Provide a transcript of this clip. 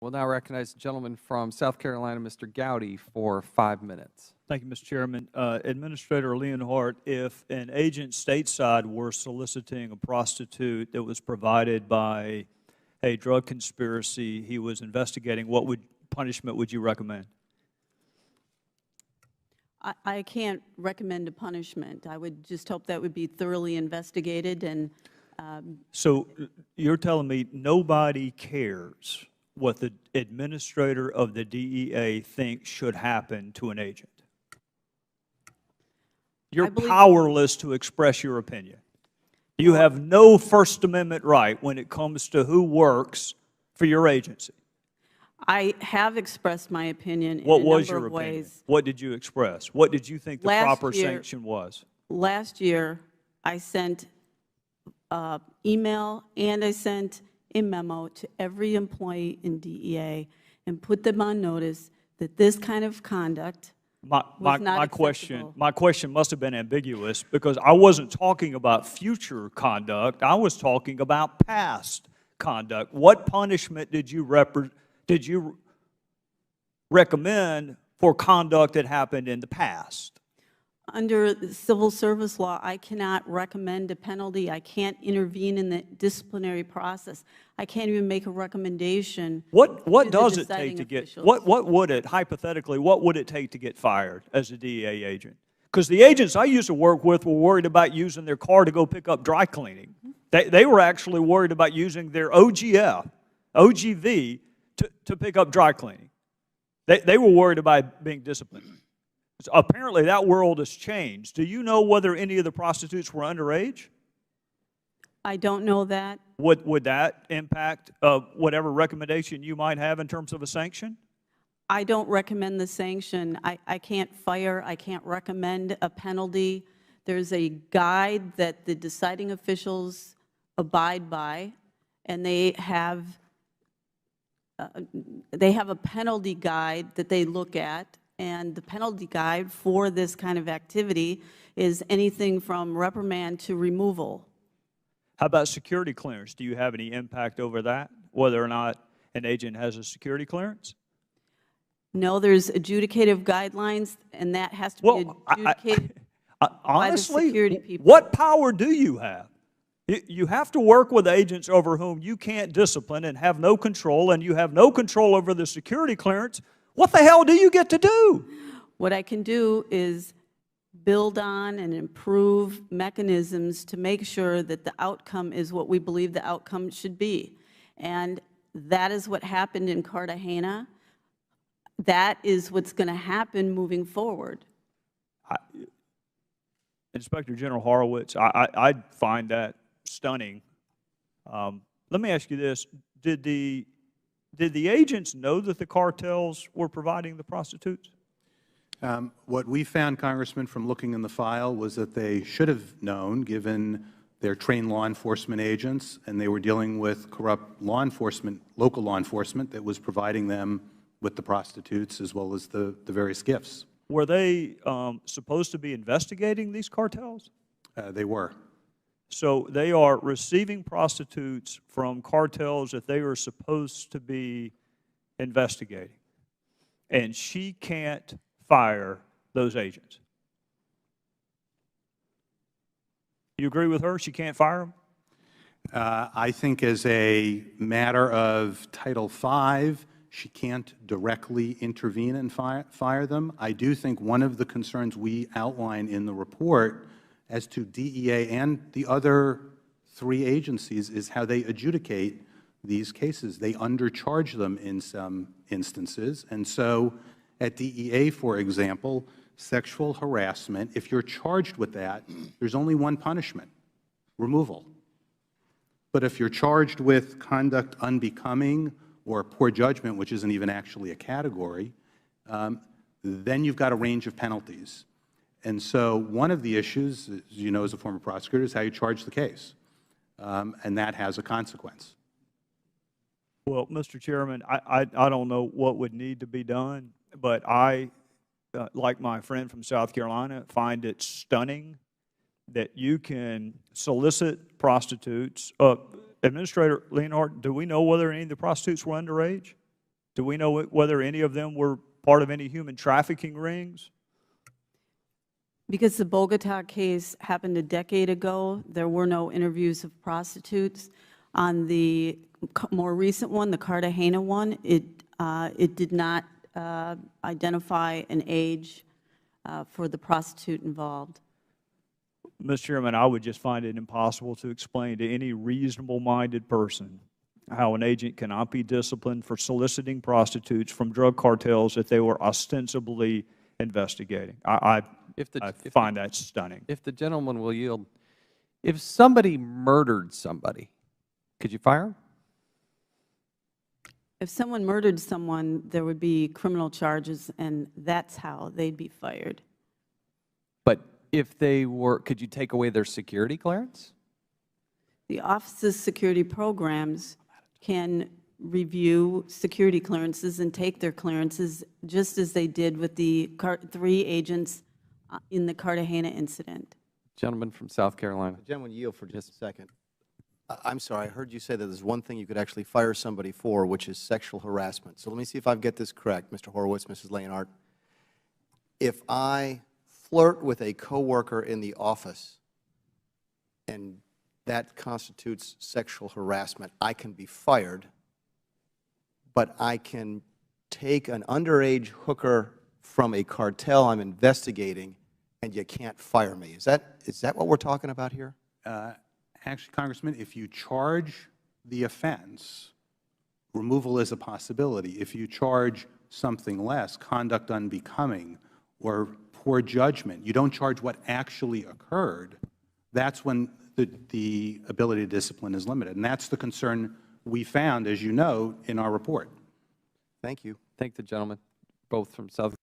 We'll now recognize the gentleman from South Carolina, Mr. Gowdy, for 5 minutes. Thank you, Mr. Chairman. Administrator Leonhardt, if an agent stateside were soliciting a prostitute that was provided by a drug conspiracy he was investigating, what punishment would you recommend? I can't recommend a punishment. I would just hope that would be thoroughly investigated. And so you're telling me nobody cares what the administrator of the DEA thinks should happen to an agent? You're powerless to express your opinion. You have no First Amendment right when it comes to who works for your agency. I have expressed my opinion in What a was number your of opinion? ways. What did you express? What did you think the proper sanction was? Last year, I sent email and I sent a memo to every employee in DEA and put them on notice that this kind of conduct was not acceptable. My question must have been ambiguous because I wasn't talking about future conduct. I was talking about past conduct. What punishment did you recommend for conduct that happened in the past? Under the civil service law, I cannot recommend a penalty. I can't intervene in the disciplinary process. I can't even make a recommendation. What to does the it take to deciding get, officials. what would it, hypothetically, what would it take to get fired as a DEA agent? Because the agents I used to work with were worried about using their car to go pick up dry cleaning. They were actually worried about using their OGV to pick up dry cleaning. They were worried about being disciplined. So apparently that world has changed. Do you know whether any of the prostitutes were underage? I don't know that. Would that impact whatever recommendation you might have in terms of a sanction? I don't recommend the sanction. I can't fire. I can't recommend a penalty. There's a guide that the deciding officials abide by, and they have a penalty guide that they look at. And the penalty guide for this kind of activity is anything from reprimand to removal. How about security clearance? Do you have any impact over that, whether or not an agent has a security clearance? No, there's adjudicative guidelines, and that has to be adjudicated by the security people. What power do you have? You have to work with agents over whom you can't discipline and have no control, and you have no control over the security clearance. What the hell do you get to do? What I can do is build on and improve mechanisms to make sure that the outcome is what we believe the outcome should be. And that is what happened in Cartagena. That is what's going to happen moving forward. Inspector General Horowitz, I find that stunning. Let me ask you this. Did the agents know that the cartels were providing the prostitutes? What we found, Congressman, from looking in the file was that they should have known, given their trained law enforcement agents, and they were dealing with corrupt law enforcement, local law enforcement, that was providing them with the prostitutes as well as the various gifts. Were they supposed to be investigating these cartels? They were. So they are receiving prostitutes from cartels that they are supposed to be investigating. And she can't fire those agents. You agree with her? She can't fire them? I think as a matter of Title V, she can't directly intervene and fire them. I do think one of the concerns we outline in the report as to DEA and the other 3 agencies is how they adjudicate these cases. They undercharge them in some instances. And so at DEA, for example, sexual harassment, if you're charged with that, there's only one punishment: removal. But if you're charged with conduct unbecoming or poor judgment, which isn't even actually a category, then you've got a range of penalties. And so one of the issues, as you know as a former prosecutor, is how you charge the case. And that has a consequence. Well, Mr. Chairman, I don't know what would need to be done, but I, like my friend from South Carolina, find it stunning that you can solicit prostitutes. Administrator Leonhardt, do we know whether any of the prostitutes were underage? Do we know whether any of them were part of any human trafficking rings? Because the Bogota case happened a decade ago, there were no interviews of prostitutes. On the more recent one, the Cartagena one, it did not identify an age for the prostitute involved. Mr. Chairman, I would just find it impossible to explain to any reasonable-minded person how an agent cannot be disciplined for soliciting prostitutes from drug cartels that they were ostensibly investigating. I find that stunning. If the gentleman will yield, if somebody murdered somebody, could you fire him? If someone murdered someone, there would be criminal charges, and that's how they'd be fired. But if they were, could you take away their security clearance? The Office's security programs can review security clearances and take their clearances, just as they did with the 3 agents in the Cartagena incident. Gentleman from South Carolina. Gentleman, yield for just a second. I'm sorry, I heard you say that there's one thing you could actually fire somebody for, which is sexual harassment. So let me see if I get this correct, Mr. Horowitz, Mrs. Leonhardt. If I flirt with a coworker in the office and that constitutes sexual harassment, I can be fired, but I can take an underage hooker from a cartel I'm investigating, and you can't fire me. Is that what we're talking about here? Actually, Congressman, if you charge the offense, removal is a possibility. If you charge something less, conduct unbecoming or poor judgment, you don't charge what actually occurred, that's when the ability to discipline is limited. And that's the concern we found, as you know, in our report. Thank you. Thank the gentleman, both from South